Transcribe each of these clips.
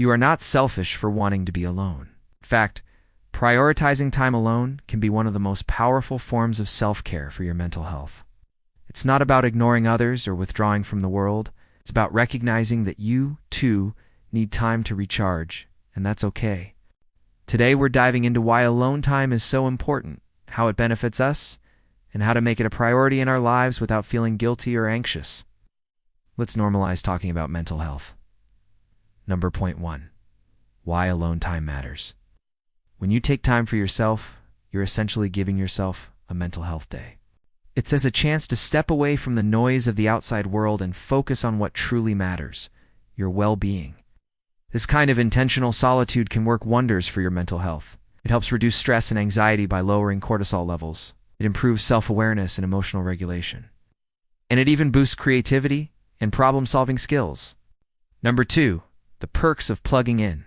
You are not selfish for wanting to be alone. In fact, prioritizing time alone can be one of the most powerful forms of self-care for your mental health. It's not about ignoring others or withdrawing from the world. It's about recognizing that you, too, need time to recharge, and that's okay. Today, we're diving into why alone time is so important, how it benefits us, and how to make it a priority in our lives without feeling guilty or anxious. Let's normalize talking about mental health. Number point 1. Why alone time matters. When you take time for yourself, you're essentially giving yourself a mental health day. It's as a chance to step away from the noise of the outside world and focus on what truly matters, your well-being. This kind of intentional solitude can work wonders for your mental health. It helps reduce stress and anxiety by lowering cortisol levels. It improves self-awareness and emotional regulation. And it even boosts creativity and problem-solving skills. Number 2, the perks of plugging in.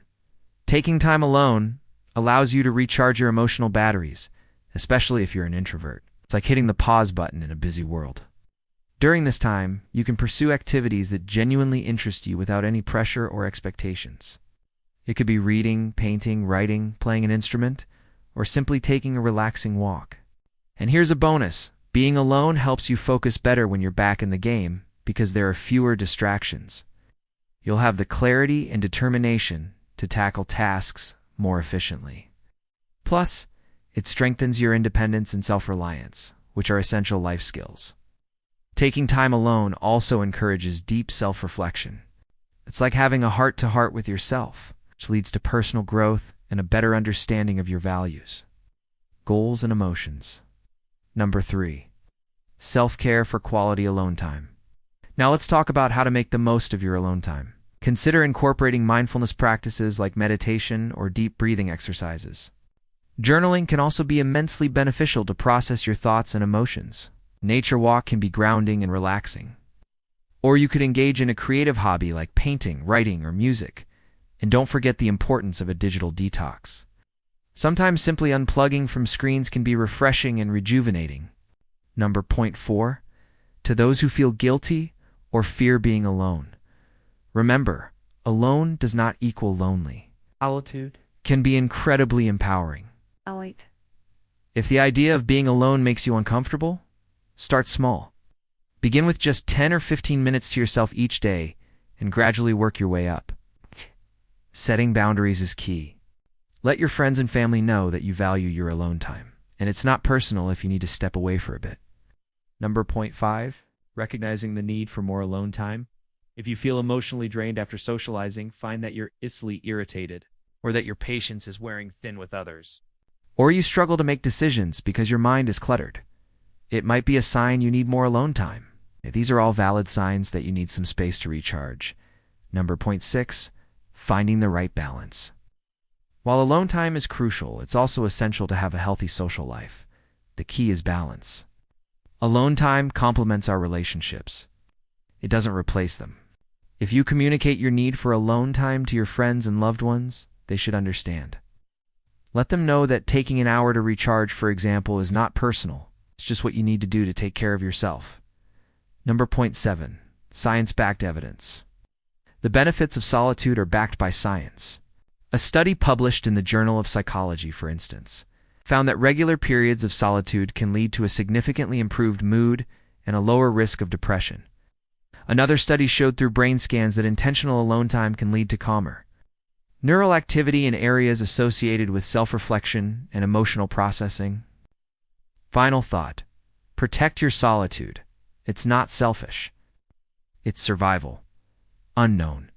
Taking time alone allows you to recharge your emotional batteries, especially if you're an introvert. It's like hitting the pause button in a busy world. During this time, you can pursue activities that genuinely interest you without any pressure or expectations. It could be reading, painting, writing, playing an instrument, or simply taking a relaxing walk. And here's a bonus. Being alone helps you focus better when you're back in the game because there are fewer distractions. You'll have the clarity and determination to tackle tasks more efficiently. Plus, it strengthens your independence and self-reliance, which are essential life skills. Taking time alone also encourages deep self-reflection. It's like having a heart-to-heart with yourself, which leads to personal growth and a better understanding of your values, goals, and emotions. Number 3, self-care for quality alone time. Now let's talk about how to make the most of your alone time. Consider incorporating mindfulness practices like meditation or deep breathing exercises. Journaling can also be immensely beneficial to process your thoughts and emotions. Nature walk can be grounding and relaxing. Or you could engage in a creative hobby like painting, writing, or music. And don't forget the importance of a digital detox. Sometimes simply unplugging from screens can be refreshing and rejuvenating. Number point 4, to those who feel guilty or fear being alone. Remember, alone does not equal lonely. Solitude Can be incredibly empowering. If the idea of being alone makes you uncomfortable, start small. Begin with just 10 or 15 minutes to yourself each day and gradually work your way up. Setting boundaries is key. Let your friends and family know that you value your alone time, and it's not personal if you need to step away for a bit. Number point 5, recognizing the need for more alone time. If you feel emotionally drained after socializing, find that you're easily irritated, or that your patience is wearing thin with others. Or you struggle to make decisions because your mind is cluttered. It might be a sign you need more alone time. These are all valid signs that you need some space to recharge. Number point 6, finding the right balance. While alone time is crucial, it's also essential to have a healthy social life. The key is balance. Alone time complements our relationships. It doesn't replace them. If you communicate your need for alone time to your friends and loved ones, they should understand. Let them know that taking an hour to recharge, for example, is not personal. It's just what you need to do to take care of yourself. Number point 7, science-backed evidence. The benefits of solitude are backed by science. A study published in the Journal of Psychology, for instance, found that regular periods of solitude can lead to a significantly improved mood and a lower risk of depression. Another study showed through brain scans that intentional alone time can lead to calmer neural activity in areas associated with self-reflection and emotional processing. Final thought, protect your solitude. It's not selfish. It's survival. Unknown.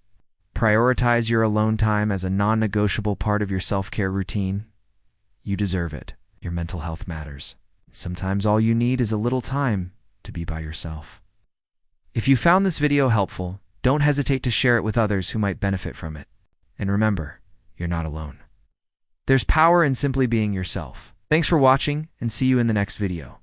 Prioritize your alone time as a non-negotiable part of your self-care routine. You deserve it. Your mental health matters. Sometimes all you need is a little time to be by yourself. If you found this video helpful, don't hesitate to share it with others who might benefit from it. And remember, you're not alone. There's power in simply being yourself. Thanks for watching, and see you in the next video.